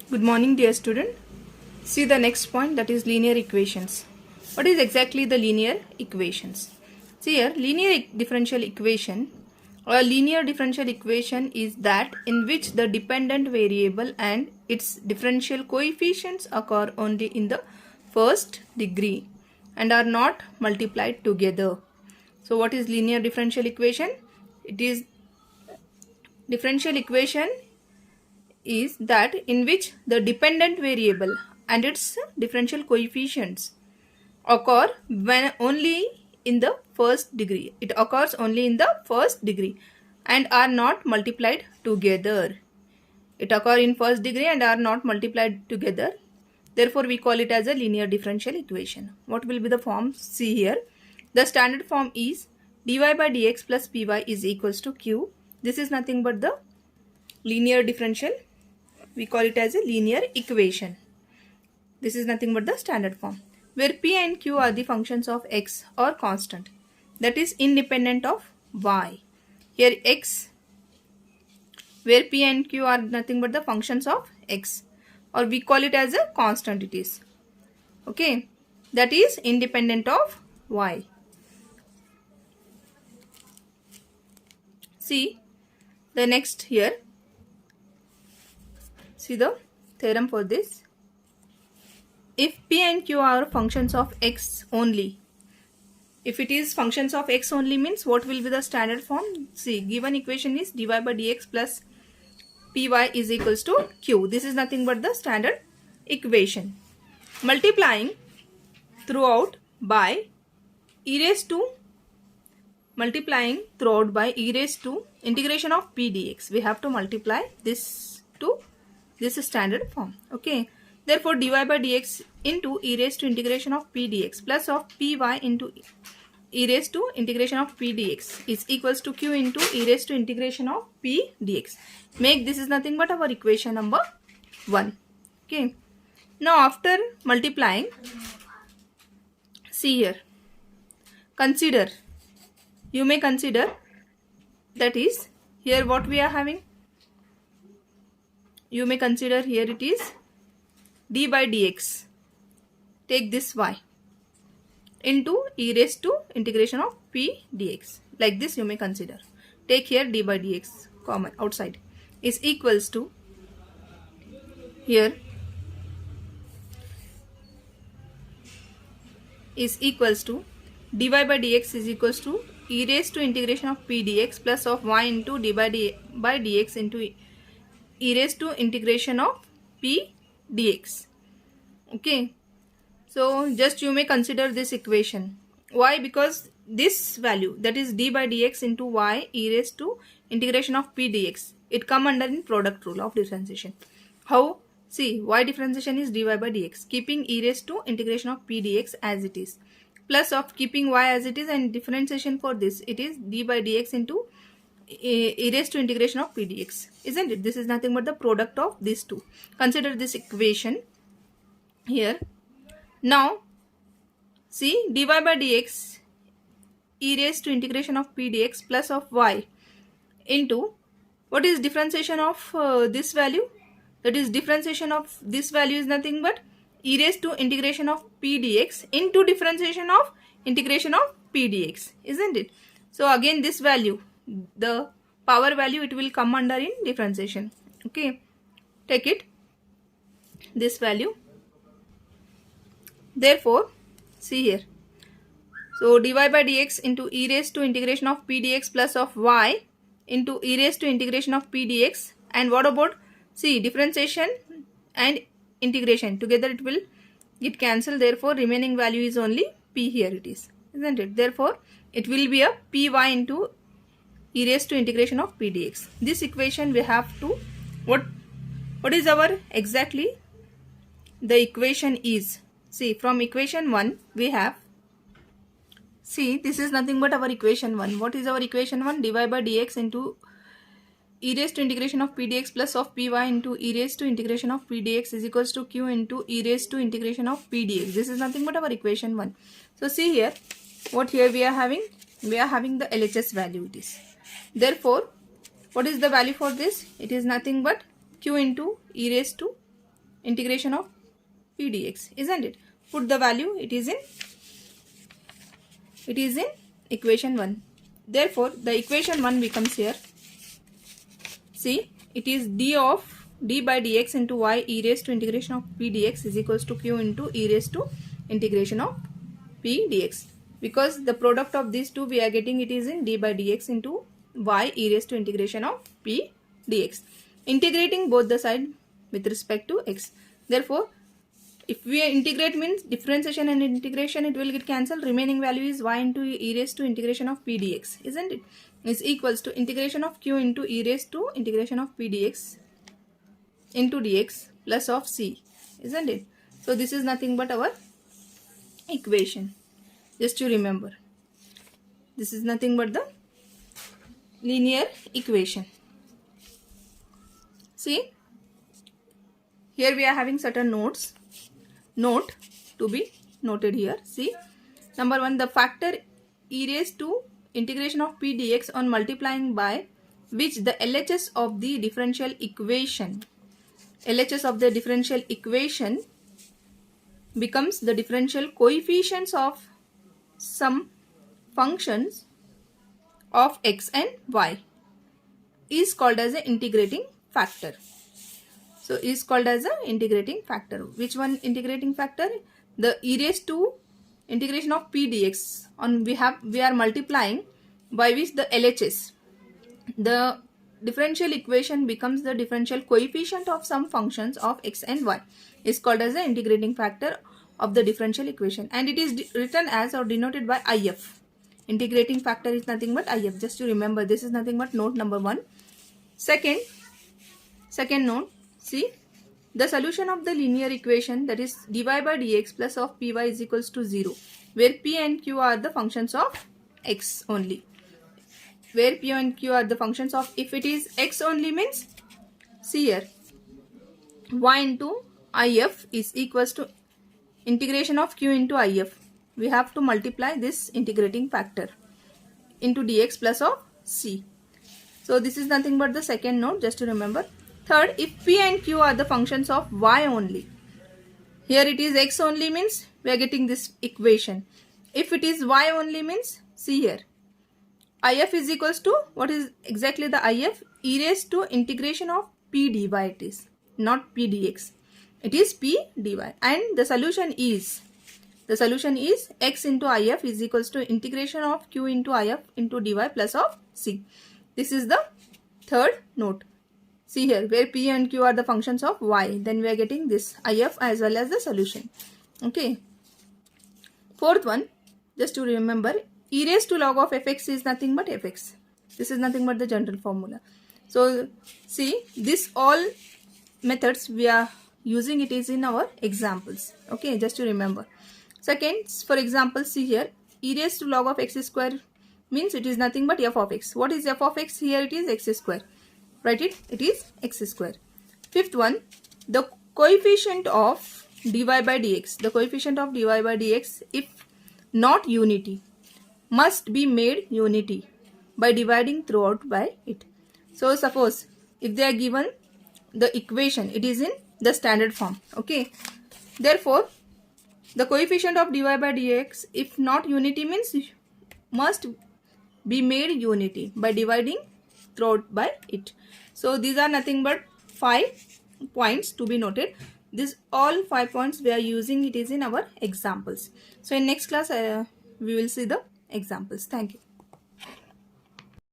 Good morning, dear student. See the next point, that is linear equations. What is exactly the linear equations? See here, linear differential equation or linear differential equation is that in which the dependent variable and its differential coefficients occur only in the first degree and are not multiplied together. So what is linear differential equation? It is differential equation is that in which the dependent variable and its differential coefficients occur when only in the first degree. It occurs only in the first degree and are not multiplied together. It occurs in first degree and are not multiplied together. Therefore, we call it as a linear differential equation. What will be the form? See here. The standard form is dy by dx plus py is equals to q. This is nothing but the linear differential. We call it as a linear equation. This is nothing but the standard form, where p and q are the functions of x or constant, that is independent of y. Here x, where p and q are nothing but the functions of x, or we call it as a constant it is. Okay, that is independent of y. See the next here. See the theorem for this. If p and q are functions of x only, if it is functions of x only means what will be the standard form? See, given equation is dy by dx plus py is equals to q. This is nothing but the standard equation. Multiplying throughout by e raised to integration of p dx. We have to multiply this to this standard form. Okay. Therefore, dy by dx into e raised to integration of p dx plus of py into e raised to integration of p dx is equals to q into e raised to integration of p dx. Make this is nothing but our equation number 1. Okay. Now, after multiplying, see here. Consider. You may consider, that is here what we are having. You may consider here it is d by dx. Take this y into e raised to integration of p dx. Like this you may consider. Take here d by dx common outside is equals to here is equals to dy by dx is equals to e raised to integration of p dx plus of y into d by dx into e raised to integration of p dx. Okay. So just you may consider this equation. Why? Because this value, that is d by dx into y e raised to integration of p dx, it come under in product rule of differentiation. How? See, y differentiation is dy by dx, keeping e raised to integration of p dx as it is, plus of keeping y as it is, and differentiation for this, it is d by dx into e raised to integration of p dx, isn't it? This is nothing but the product of these two. Consider this equation here. Now, see, dy by dx e raised to integration of p dx plus of y into, what is differentiation of this value? That is differentiation of this value is nothing but e raised to integration of p dx into differentiation of integration of p dx, isn't it? So again this value, the power value, it will come under in differentiation. Okay, take it, this value. Therefore, see here. So dy by dx into e raised to integration of p dx plus of y into e raised to integration of p dx, and what about, see, differentiation and integration together, it will get cancelled. Therefore, remaining value is only p here it is, isn't it? Therefore, it will be a py into e raised to integration of p dx. This equation we have to, what is our exactly the equation is? See, from equation 1 we have, see, this is nothing but our equation 1. What is our equation 1? dy by dx into e raised to integration of p dx plus of py into e raised to integration of p dx is equals to q into e raised to integration of p dx. This is nothing but our equation 1. So see here, what here we are having? We are having the LHS value it is. Therefore, what is the value for this? It is nothing but q into e raised to integration of p dx, isn't it? Put the value, it is in equation 1. Therefore, the equation 1 becomes here. See, it is d by dx into y e raised to integration of p dx is equals to q into e raised to integration of p dx. Because the product of these two we are getting, it is in d by dx into y e raised to integration of p dx. Integrating both the side with respect to x. Therefore, if we integrate means differentiation and integration, it will get cancelled. Remaining value is y into e raised to integration of p dx, isn't it? Is equals to integration of q into e raised to integration of p dx into dx plus of c, isn't it? So this is nothing but our equation. Just to remember, this is nothing but the linear equation. See, here we are having certain note to be noted here. See, number 1, the factor e raised to integration of p dx on multiplying by which the LHS of the differential equation becomes the differential coefficients of some functions of x and y is called as an integrating factor. So is called as an integrating factor. Which one integrating factor? The e raised to integration of p dx on we are multiplying by which the LHS, the differential equation becomes the differential coefficient of some functions of x and y is called as the integrating factor of the differential equation, and it is written as or denoted by IF. Integrating factor is nothing but IF. Just to remember, this is nothing but note number 1. Second note, see, the solution of the linear equation, that is dy by dx plus of py is equals to 0, where p and q are the functions of x only. Where p and q are the functions of, if it is x only means, see here, y into if is equals to integration of q into if. We have to multiply this integrating factor into dx plus of c. So this is nothing but the second note, just to remember. Third, if p and q are the functions of y only, here it is x only means we are getting this equation. If it is y only means, see here, if is equals to, what is exactly the if? E raised to integration of p dy it is, not p dx. It is p dy, and the solution is x into if is equals to integration of q into if into dy plus of c. This is the third note. See here, where p and q are the functions of y, then we are getting this if as well as the solution. Okay. Fourth one, just to remember, e raised to log of fx is nothing but fx. This is nothing but the general formula. So see, this all methods we are using, it is in our examples. Okay, just to remember. Second, for example, see here, e raised to log of x square means it is nothing but f of x. What is f of x? Here it is x square. Write it, it is x square. Fifth one, the coefficient of dy by dx. The coefficient of dy by dx, if not unity, must be made unity by dividing throughout by it. So suppose if they are given the equation, it is in the standard form. Okay. Therefore, the coefficient of dy by dx, if not unity, means must be made unity by dividing throughout by it. So these are nothing but 5 points to be noted. This all 5 points we are using, it is in our examples. So in next class we will see the examples. Thank you.